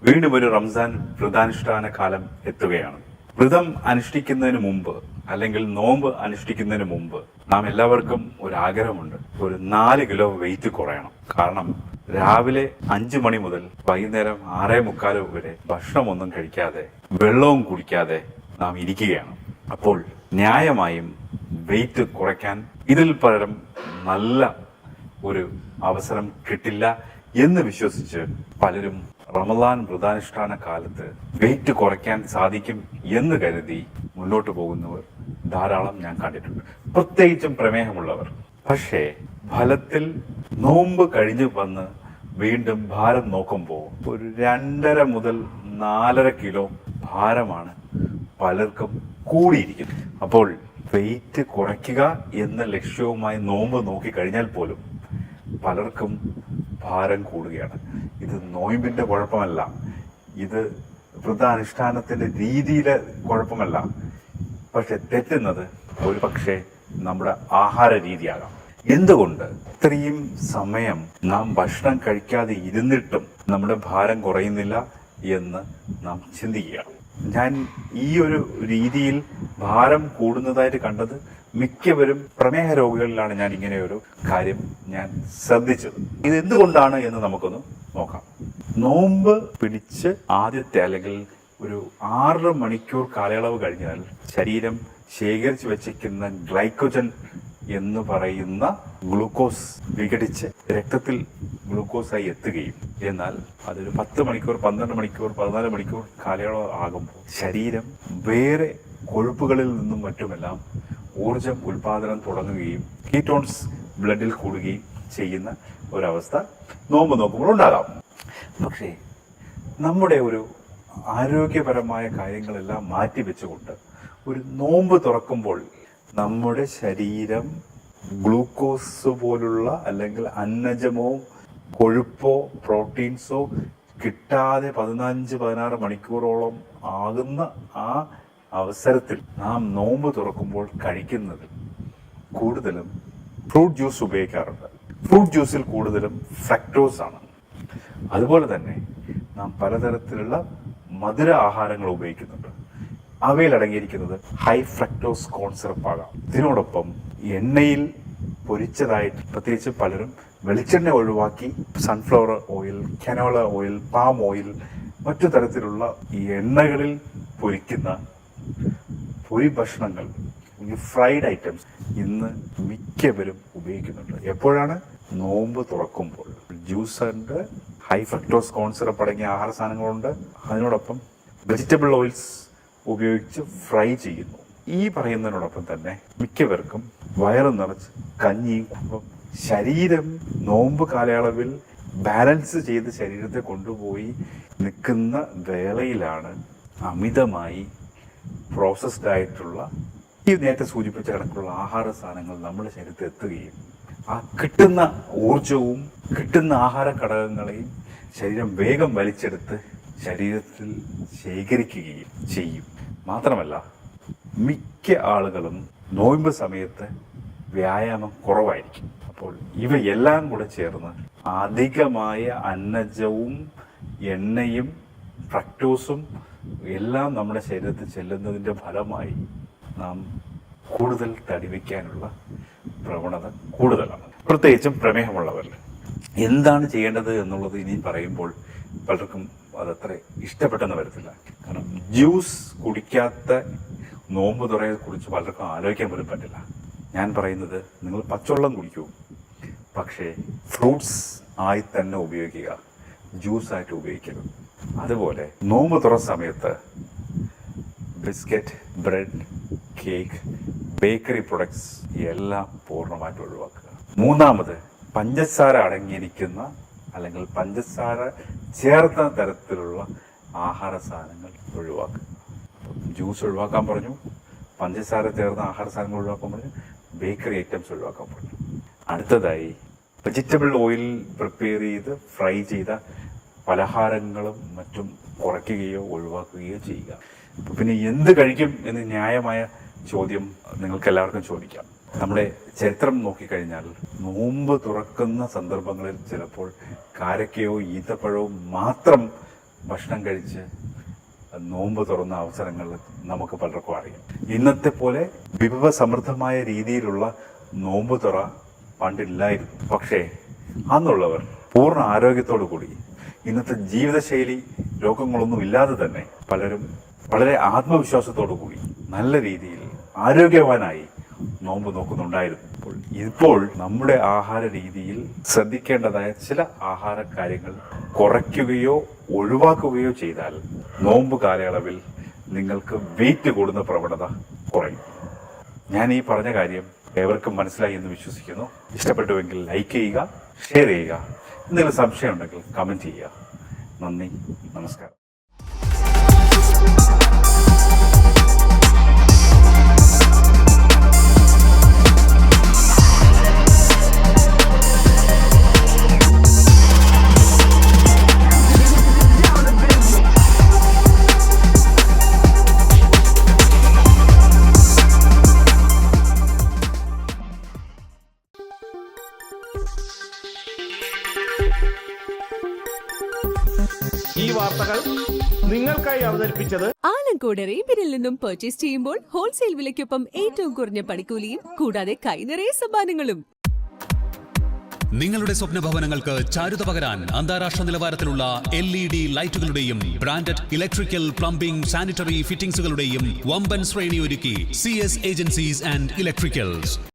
വീണ്ടും ഒരു റംസാൻ വ്രതാനുഷ്ഠാന കാലം എത്തുകയാണ്. വ്രതം അനുഷ്ഠിക്കുന്നതിന് മുമ്പ് അല്ലെങ്കിൽ നോമ്പ് അനുഷ്ഠിക്കുന്നതിന് മുമ്പ് നാം എല്ലാവർക്കും ഒരു ആഗ്രഹമുണ്ട്, ഒരു 4 കിലോ വെയിറ്റ് കുറയണം. കാരണം രാവിലെ 5 മണി മുതൽ വൈകുന്നേരം 6:45 വരെ ഭക്ഷണമൊന്നും കഴിക്കാതെ വെള്ളവും കുടിക്കാതെ നാം ഇരിക്കുകയാണ്. അപ്പോൾ ന്യായമായും വെയിറ്റ് കുറയ്ക്കാൻ ഇതിൽ പകരം നല്ല ഒരു അവസരം കിട്ടില്ല എന്ന് വിശ്വസിച്ച് പലരും റമദാൻ വ്രതാനുഷ്ഠാന കാലത്ത് വെയിറ്റ് കുറയ്ക്കാൻ സാധിക്കും എന്ന് കരുതി മുന്നോട്ട് പോകുന്നവർ ധാരാളം ഞാൻ കണ്ടിട്ടുണ്ട്, പ്രത്യേകിച്ചും പ്രമേഹമുള്ളവർ. പക്ഷേ ഫലത്തിൽ നോമ്പ് കഴിഞ്ഞ് വന്ന് വീണ്ടും ഭാരം നോക്കുമ്പോൾ ഒരു 2.5 മുതൽ 4.5 കിലോ ഭാരമാണ് പലർക്കും കൂടിയിരിക്കുന്നത്. അപ്പോൾ വെയിറ്റ് കുറയ്ക്കുക എന്ന ലക്ഷ്യവുമായി നോമ്പ് നോക്കി കഴിഞ്ഞാൽ പോലും പലർക്കും ഭാരം കൂടുകയാണ്. ഇത് നോയമ്പിന്റെ കുഴപ്പമല്ല, ഇത് വ്രതാനുഷ്ഠാനത്തിന്റെ രീതിയിലെ കുഴപ്പമല്ല. പക്ഷെ തെറ്റുന്നത് ഒരു പക്ഷേ നമ്മുടെ ആഹാര രീതിയാകാം. എന്തുകൊണ്ട് ഇത്രയും സമയം നാം ഭക്ഷണം കഴിക്കാതെ ഇരുന്നിട്ടും നമ്മുടെ ഭാരം കുറയുന്നില്ല എന്ന് നാം ചിന്തിക്കുകയാണ്. ഞാൻ ഈ ഒരു രീതിയിൽ ഭാരം കൂടുന്നതായിട്ട് കണ്ടത് മിക്കവരും പ്രമേഹ രോഗികളിലാണ്. ഞാൻ ഇങ്ങനെ ഒരു കാര്യം ഞാൻ ശ്രദ്ധിച്ചത്. ഇത് എന്തുകൊണ്ടാണ് എന്ന് നമുക്കൊന്ന് നോക്കാം. നോമ്പ് പിടിച്ച് ആദ്യത്തെ അല്ലെങ്കിൽ ഒരു 6 മണിക്കൂർ കാലയളവ് കഴിഞ്ഞാൽ ശരീരം ശേഖരിച്ചു വെച്ചിരിക്കുന്ന ഗ്ലൈക്കോജൻ എന്ന് പറയുന്ന ഗ്ലൂക്കോസ് വിഘടിച്ച് രക്തത്തിൽ ഗ്ലൂക്കോസായി എത്തുകയും, എന്നാൽ അതൊരു 10 മണിക്കൂർ 12 മണിക്കൂർ 14 മണിക്കൂർ കാലയളവ് ആകുമ്പോൾ ശരീരം വേറെ കൊഴുപ്പുകളിൽ നിന്നും മറ്റുമെല്ലാം ഊർജം ഉൽപാദനം തുടങ്ങുകയും കീറ്റോൺസ് ബ്ലഡിൽ കൂടുകയും ചെയ്യുന്ന ഒരവസ്ഥ നോമ്പ് നോക്കുമ്പോൾ ഉണ്ടാകാം. പക്ഷേ നമ്മുടെ ഒരു ആരോഗ്യപരമായ കാര്യങ്ങളെല്ലാം മാറ്റിവെച്ചുകൊണ്ട് ഒരു നോമ്പ് തുറക്കുമ്പോൾ നമ്മുടെ ശരീരം ഗ്ലൂക്കോസ് പോലുള്ള അല്ലെങ്കിൽ അന്നജമോ കൊഴുപ്പോ പ്രോട്ടീൻസോ കിട്ടാതെ 15-16 മണിക്കൂറോളം ആകുന്ന ആ അവസരത്തിൽ നാം നോമ്പ് തുറക്കുമ്പോൾ കഴിക്കുന്നത് കൂടുതലും ഫ്രൂട്ട് ജ്യൂസ് ഉപയോഗിക്കാറുണ്ട്. ഫ്രൂട്ട് ജ്യൂസിൽ കൂടുതലും ഫ്രക്ടോസ് ആണ്. അതുപോലെ തന്നെ നാം പലതരത്തിലുള്ള മധുര ആഹാരങ്ങൾ ഉപയോഗിക്കുന്നുണ്ട്. അവയിൽ അടങ്ങിയിരിക്കുന്നത് ഹൈ ഫ്രക്ടോസ് കോൺ സിറപ്പ് ആകാം. ഇതിനോടൊപ്പം എണ്ണയിൽ പൊരിച്ചതായിട്ട് പ്രത്യേകിച്ച് പലരും വെളിച്ചെണ്ണ ഒഴിവാക്കി sunflower oil, canola oil, palm oil, മറ്റു തരത്തിലുള്ള ഈ എണ്ണകളിൽ പൊരിക്കുന്ന പൊരി ഭക്ഷണങ്ങൾ, ഫ്രൈഡ് ഐറ്റംസ് ഇന്ന് മിക്കവരും ഉപയോഗിക്കുന്നുണ്ട്. എപ്പോഴാണ്? നോമ്പ് തുറക്കുമ്പോൾ. ജ്യൂസ് ഉണ്ട്, ഹൈ ഫ്രക്ടോസ് കോൺ സിറപ്പ് അടങ്ങിയ ആഹാര സാധനങ്ങളുണ്ട്. അതിനോടൊപ്പം വെജിറ്റബിൾ ഓയിൽസ് ഉപയോഗിച്ച് ഫ്രൈ ചെയ്യുന്നു. ഈ പറയുന്നതിനോടൊപ്പം തന്നെ മിക്കവർക്കും വയറ് നിറച്ച് കഞ്ഞിയും. ശരീരം നോമ്പ് കാലയളവിൽ ബാലൻസ് ചെയ്ത് ശരീരത്തെ കൊണ്ടുപോയി നിൽക്കുന്ന വേളയിലാണ് അമിതമായി പ്രോസസ്ഡ് ആയിട്ടുള്ള ഈ നേരത്തെ സൂചിപ്പിച്ച കണക്കുള്ള ആഹാര സാധനങ്ങൾ നമ്മുടെ ശരീരത്തിൽ എത്തുകയും ആ കിട്ടുന്ന ഊർജവും കിട്ടുന്ന ആഹാര ഘടകങ്ങളെയും ശരീരം വേഗം വലിച്ചെടുത്ത് ശരീരത്തിൽ ശേഖരിക്കുകയും ചെയ്യും. മാത്രമല്ല, മിക്ക ആളുകളും നോയമ്പ് സമയത്ത് വ്യായാമം കുറവായിരിക്കും. അപ്പോൾ ഇവയെല്ലാം കൂടെ ചേർന്ന് അധികമായ അന്നജവും എണ്ണയും ഫ്രക്ടോസും എല്ലാം നമ്മുടെ ശരീരത്തിൽ ചെല്ലുന്നതിൻ്റെ ഫലമായി നാം കൂടുതൽ തടി വയ്ക്കാനുള്ള പ്രവണത കൂടുതലാണ്. പ്രത്യേകിച്ചും പ്രമേഹമുള്ളവരിൽ എന്താണ് ചെയ്യേണ്ടത് എന്നുള്ളത് ഇനി പറയുമ്പോൾ പലർക്കും അതത്ര ഇഷ്ടപ്പെട്ടെന്ന് വരത്തില്ല. കാരണം ജ്യൂസ് കുടിക്കാത്ത നോമ്പ് തുറയെ കുറിച്ച് പലർക്കും ആലോചിക്കാൻ പോലും പറ്റില്ല. ഞാൻ പറയുന്നത്, നിങ്ങൾ പച്ചവെള്ളം കുടിക്കൂ, പക്ഷേ ഫ്രൂട്ട്സ് ആയി തന്നെ ഉപയോഗിക്കുക, ജ്യൂസായിട്ട് ഉപയോഗിക്കരുത്. അതുപോലെ നോമ്പ് തുറ സമയത്ത് biscuit, bread, cake, bakery products എല്ലാം പൂർണ്ണമായിട്ട് ഒഴിവാക്കുക. മൂന്നാമത്, പഞ്ചസാര അടങ്ങിയിരിക്കുന്ന അല്ലെങ്കിൽ പഞ്ചസാര ചേർത്ത തരത്തിലുള്ള ആഹാര സാധനങ്ങൾ ഒഴിവാക്കുക. ജ്യൂസ് ഒഴിവാക്കാൻ പറഞ്ഞു, പഞ്ചസാര ചേർന്ന ആഹാര സാധനങ്ങൾ ഒഴിവാക്കാൻ പറഞ്ഞു, ബേക്കറി ഐറ്റംസ് ഒഴിവാക്കാൻ പറഞ്ഞു. അടുത്തതായി, വെജിറ്റബിൾ ഓയിൽ പ്രിപ്പയർ ചെയ്ത് ഫ്രൈ ചെയ്ത പലഹാരങ്ങളും മറ്റും കുറയ്ക്കുകയോ ഒഴിവാക്കുകയോ ചെയ്യുക. പിന്നെ എന്ത് കഴിക്കും എന്ന് ന്യായമായ ചോദ്യം നിങ്ങൾക്ക് എല്ലാവർക്കും ചോദിക്കാം. നമ്മുടെ ചരിത്രം നോക്കിക്കഴിഞ്ഞാൽ നോമ്പ് തുറക്കുന്ന സന്ദർഭങ്ങളിൽ ചിലപ്പോൾ കാരക്കയോ ഈത്തപ്പഴവും മാത്രം ഭക്ഷണം കഴിച്ച് നോമ്പ് തുറന്ന അവസരങ്ങൾ നമുക്ക് പലർക്കും അറിയാം. ഇന്നത്തെ പോലെ വിഭവസമൃദ്ധമായ രീതിയിലുള്ള നോമ്പ് തുറ പണ്ടില്ലായിരുന്നു. പക്ഷേ അന്നുള്ളവർ പൂർണ്ണ ആരോഗ്യത്തോടു കൂടി ഇന്നത്തെ ജീവിതശൈലി രോഗങ്ങളൊന്നും ഇല്ലാതെ തന്നെ പലരും വളരെ ആത്മവിശ്വാസത്തോടു കൂടി നല്ല രീതിയിൽ ആരോഗ്യവാനായി നോമ്പ് നോക്കുന്നുണ്ടായിരുന്നു. ഇപ്പോൾ നമ്മുടെ ആഹാര രീതിയിൽ ശ്രദ്ധിക്കേണ്ടതായ ചില ആഹാര കാര്യങ്ങൾ കുറയ്ക്കുകയോ ഒഴിവാക്കുകയോ ചെയ്താൽ നോമ്പ് കാലയളവിൽ നിങ്ങൾക്ക് വെയിറ്റ് കൂടുന്ന പ്രവണത കുറയും. ഞാൻ ഈ പറഞ്ഞ കാര്യം ഏവർക്കും മനസ്സിലായി എന്ന് വിശ്വസിക്കുന്നു. ഇഷ്ടപ്പെട്ടുവെങ്കിൽ ലൈക്ക് ചെയ്യുക, ഷെയർ ചെയ്യുക. എന്തെങ്കിലും സംശയം ഉണ്ടെങ്കിൽ കമൻറ്റ് ചെയ്യുക. നന്ദി, നമസ്കാരം. ഈ വാർത്തകൾ നിങ്ങൾക്കായി അവതരിപ്പിച്ചത് ആലങ്കോട് റേബിനിൽ നിന്നും പർച്ചേസ് ചെയ്യുമ്പോൾ ഹോൾസെയിൽ വിലയ്ക്കൊപ്പം ഏറ്റവും കുറഞ്ഞ പണിക്കൂലിയും കൂടാതെ കൈനിറയ സമ്മാനങ്ങളും. നിങ്ങളുടെ സ്വപ്ന ഭവനങ്ങൾക്ക് ചാരുത പകരാൻ അന്താരാഷ്ട്ര നിലവാരത്തിലുള്ള LED ലൈറ്റുകളുടെയും ബ്രാൻഡഡ് ഇലക്ട്രിക്കൽ, പ്ലംബിംഗ്, സാനിറ്ററി ഫിറ്റിംഗ്സുകളുടെയും വമ്പൻ ശ്രേണി ഒരുക്കി CS ഏജൻസീസ് ആൻഡ് ഇലക്ട്രിക്കൽസ്.